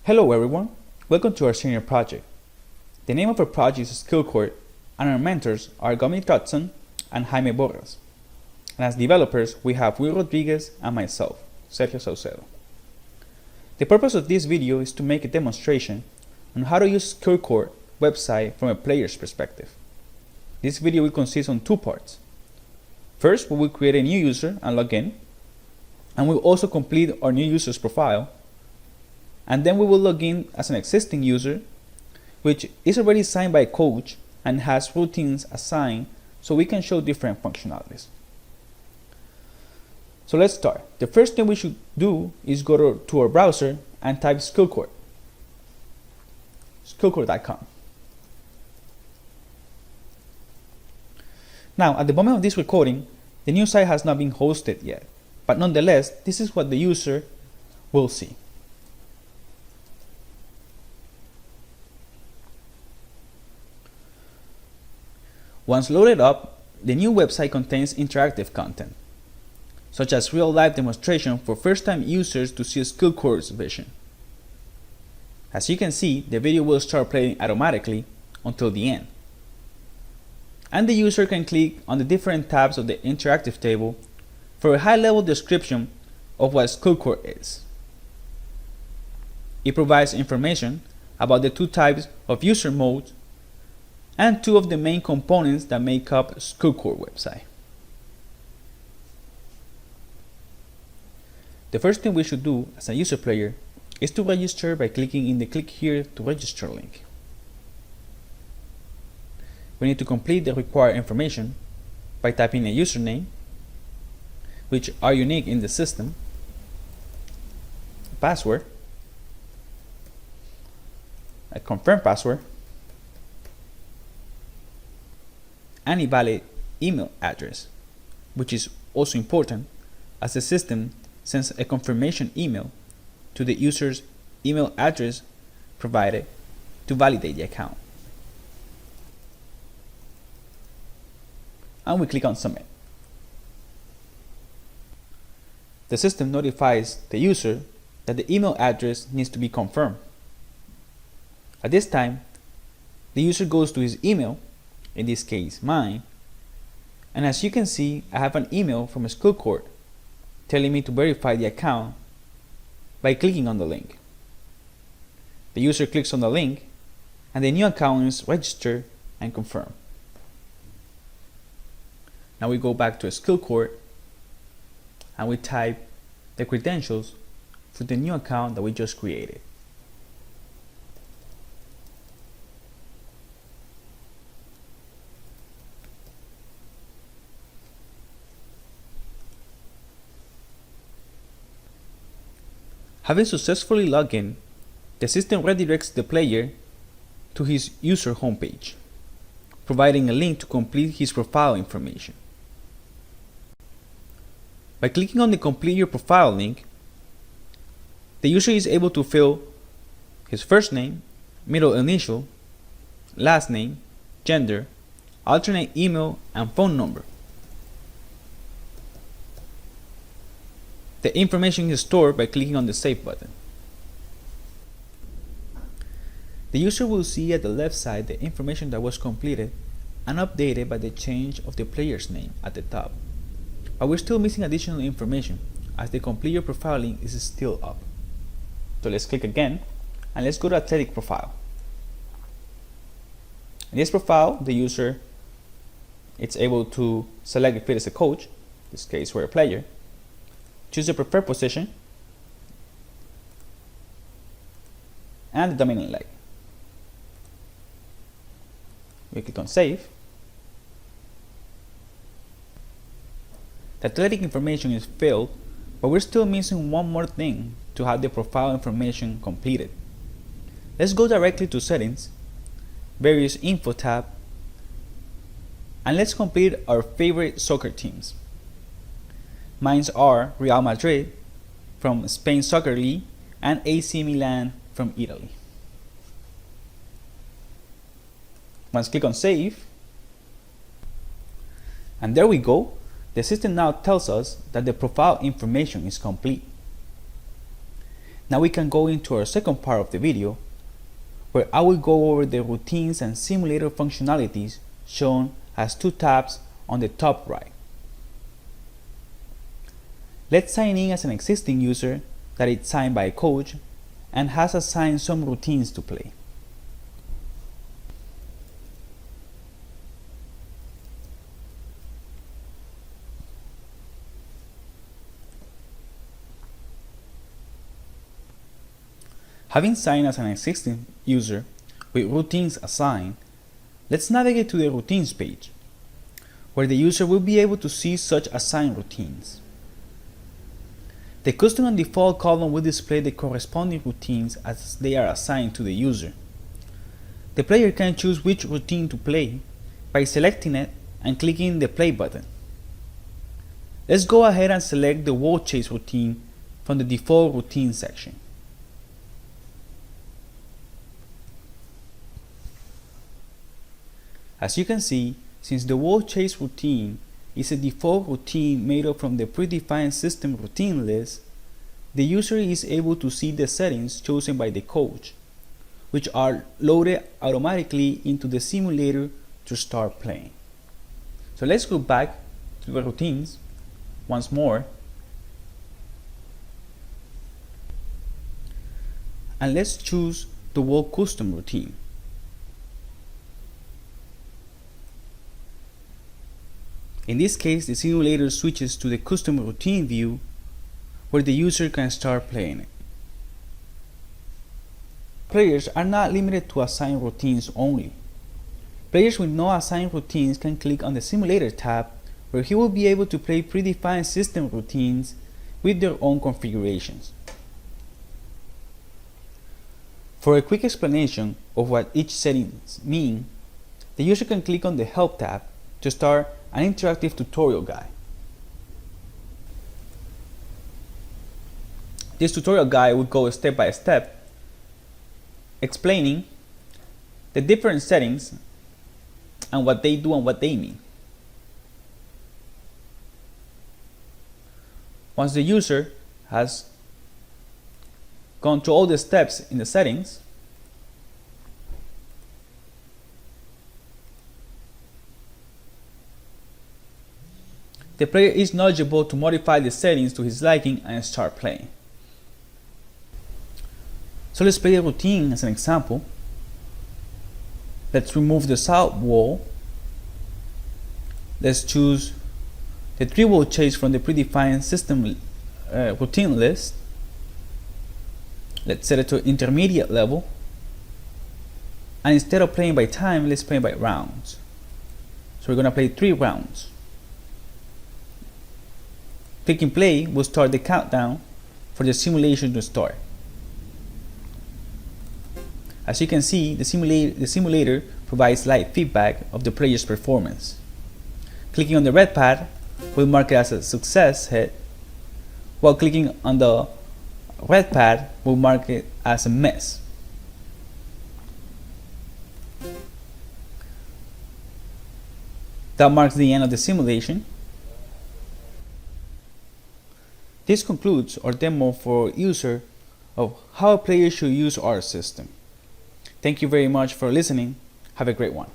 Hello everyone, welcome to our senior project. The name of our project is SkillCourt and our mentors are Gomit Dodson and Jaime Borras. And as developers, we have Will Rodriguez and myself, Sergio Saucedo. The purpose of this video is to make a demonstration on how to use SkillCourt website from a player's perspective. This video will consist on two parts. First, we will create a new user and log in, and we'll also complete our new user's profile. And then we will log in as an existing user, which is already signed by a coach and has routines assigned so we can show different functionalities. So let's start. The first thing we should do is go to our browser and type SkillCourt. SkillCourt.com. Now, at the moment of this recording, the new site has not been hosted yet, but nonetheless, this is what the user will see. Once loaded up, the new website contains interactive content, such as real-life demonstration for first-time users to see SkillCourt's vision. As you can see, the video will start playing automatically until the end. And the user can click on the different tabs of the interactive table for a high-level description of what SkillCourt is. It provides information about the two types of user modes and two of the main components that make up SkillCourt website. The first thing we should do as a user player is to register by clicking in the click here to register link. We need to complete the required information by typing a username, which are unique in the system, a password, a confirmed password, and a valid email address, which is also important as the system sends a confirmation email to the user's email address provided to validate the account. And we click on Submit. The system notifies the user that the email address needs to be confirmed. At this time, the user goes to his email, in this case mine, and as you can see, I have an email from SkillCourt telling me to verify the account by clicking on the link. The user clicks on the link and the new account is registered and confirmed. Now we go back to SkillCourt and we type the credentials for the new account that we just created. Having successfully logged in, the system redirects the player to his user homepage, providing a link to complete his profile information. By clicking on the Complete Your Profile link, the user is able to fill his first name, middle initial, last name, gender, alternate email, and phone number. The information is stored by clicking on the Save button. The user will see at the left side the information that was completed and updated by the change of the player's name at the top. But we're still missing additional information as the Complete Your Profile link is still up. So let's click again and let's go to Athletic Profile. In this profile, the user is able to select if it is a coach, in this case we're a player, choose the preferred position, and the dominant leg. We click on Save. The athletic information is filled, but we're still missing one more thing to have the profile information completed. Let's go directly to Settings, Various Info tab, and let's complete our favorite soccer teams. Mine are Real Madrid from Spain Soccer League and AC Milan from Italy. Once click on Save, and there we go. The system now tells us that the profile information is complete. Now we can go into our second part of the video, where I will go over the routines and simulator functionalities shown as two tabs on the top right. Let's sign in as an existing user that is signed by a coach and has assigned some routines to play. Having signed as an existing user with routines assigned, let's navigate to the routines page, where the user will be able to see such assigned routines. The custom and default column will display the corresponding routines as they are assigned to the user. The player can choose which routine to play by selecting it and clicking the play button. Let's go ahead and select the wall chase routine from the default routine section. As you can see, since the wall chase routine is a default routine made up from the predefined system routine list, the user is able to see the settings chosen by the coach, which are loaded automatically into the simulator to start playing. So let's go back to the routines once more, and let's choose the wall custom routine. In this case, the simulator switches to the custom routine view, where the user can start playing it. Players are not limited to assigned routines only. Players with no assigned routines can click on the simulator tab, where he will be able to play predefined system routines with their own configurations. For a quick explanation of what each settings mean, the user can click on the Help tab to start an interactive tutorial guide. This tutorial guide will go step by step, explaining the different settings and what they do and what they mean. Once the user has gone through all the steps in the settings, the player is knowledgeable to modify the settings to his liking and start playing. So let's play a routine as an example. Let's remove the south wall. Let's choose the 3-wall chase from the predefined system routine list. Let's set it to intermediate level. And instead of playing by time, let's play by rounds. So we're going to play 3 rounds. Clicking play will start the countdown for the simulation to start. As you can see, the simulator provides live feedback of the player's performance. Clicking on the red pad will mark it as a success hit, while clicking on the red pad will mark it as a miss. That marks the end of the simulation. This concludes our demo for user of how a player should use our system. Thank you very much for listening. Have a great one.